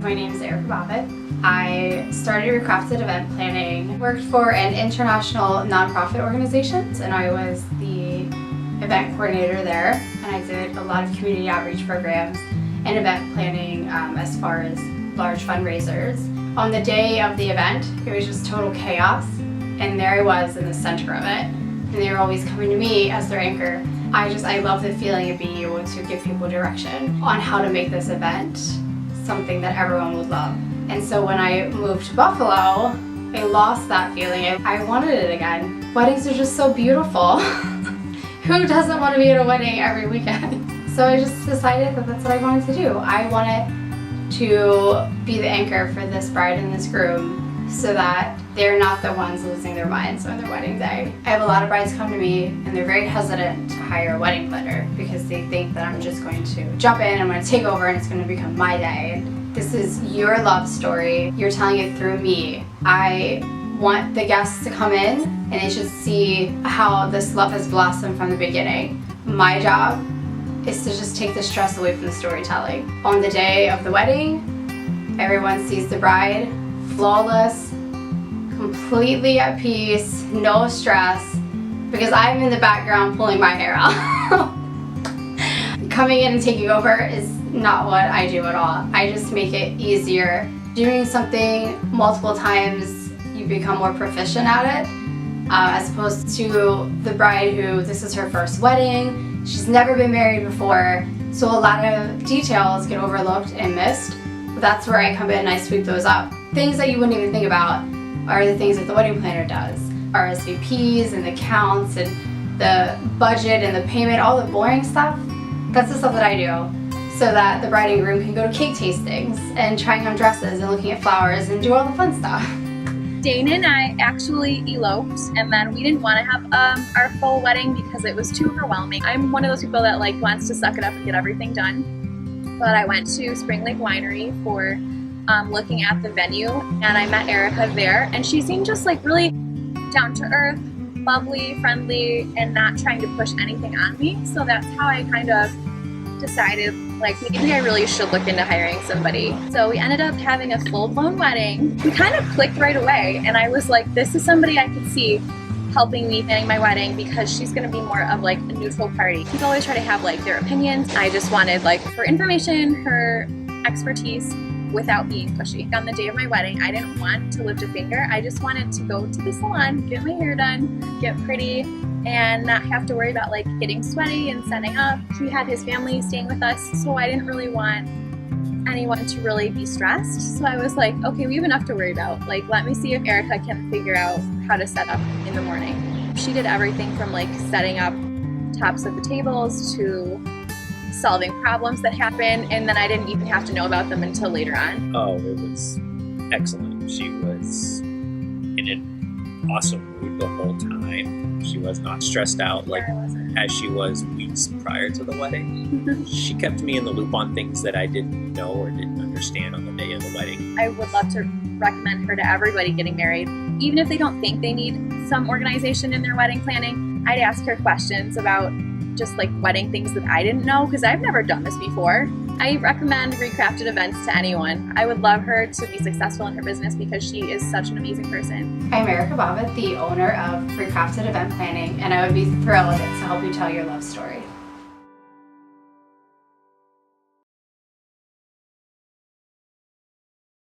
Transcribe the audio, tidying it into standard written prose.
My name is ReCrafted. I started ReCrafted event planning, worked for an international nonprofit organization, and I was the event coordinator there. And I did a lot of community outreach programs and event planning as far as large fundraisers. On the day of the event, it was just total chaos, and there I was in the center of it. And they were always coming to me as their anchor. I love the feeling of being able to give people direction on how to make this event something that everyone would love. And so when I moved to Buffalo, I lost that feeling. I wanted it again. Weddings are just so beautiful. Who doesn't want to be at a wedding every weekend? So I just decided that that's what I wanted to do. I wanted to be the anchor for this bride and this groom so that they're not the ones losing their minds on their wedding day. I have a lot of brides come to me and they're very hesitant to hire a wedding planner because they think that I'm just going to jump in, I'm going to take over, and it's going to become my day. This is your love story. You're telling it through me. I want the guests to come in and they should see how this love has blossomed from the beginning. My job is to just take the stress away from the storytelling. On the day of the wedding, everyone sees the bride flawless, completely at peace, no stress, because I'm in the background pulling my hair out. Coming in and taking over is not what I do at all. I just make it easier. Doing something multiple times, you become more proficient at it, as opposed to the bride who this is her first wedding. She's never been married before, so a lot of details get overlooked and missed. That's where I come in and I sweep those up. Things that you wouldn't even think about are the things that the wedding planner does. RSVPs and the counts and the budget and the payment, all the boring stuff. That's the stuff that I do so that the bride and groom can go to cake tastings and trying on dresses and looking at flowers and do all the fun stuff. Dana and I actually eloped, and then we didn't want to have our full wedding because it was too overwhelming. I'm one of those people that wants to suck it up and get everything done. But I went to Spring Lake Winery for looking at the venue, and I met Erica there, and she seemed just really down to earth, lovely, friendly, and not trying to push anything on me. So that's how I kind of decided maybe I really should look into hiring somebody. So we ended up having a full-blown wedding. We kind of clicked right away, and I was like, this is somebody I could see helping me planning my wedding because she's going to be more of a neutral party. People always try to have their opinions. I just wanted her information, her expertise, without being pushy. On the day of my wedding, I didn't want to lift a finger. I just wanted to go to the salon, get my hair done, get pretty, and not have to worry about getting sweaty and setting up. He had his family staying with us, so I didn't really want anyone to really be stressed. So I was like, okay, we have enough to worry about. Let me see if Erica can figure out how to set up in the morning. She did everything from setting up tops of the tables to solving problems that happen, and then I didn't even have to know about them until later on. Oh, it was excellent. She was in an awesome mood the whole time. She was not stressed out as she was weeks prior to the wedding. She kept me in the loop on things that I didn't know or didn't understand on the day of the wedding. I would love to recommend her to everybody getting married. Even if they don't think they need some organization in their wedding planning, I'd ask her questions about just wedding things that I didn't know, because I've never done this before. I recommend ReCrafted events to anyone. I would love her to be successful in her business because she is such an amazing person. I'm Erica Bobbitt, the owner of ReCrafted Event Planning, and I would be thrilled to help you tell your love story.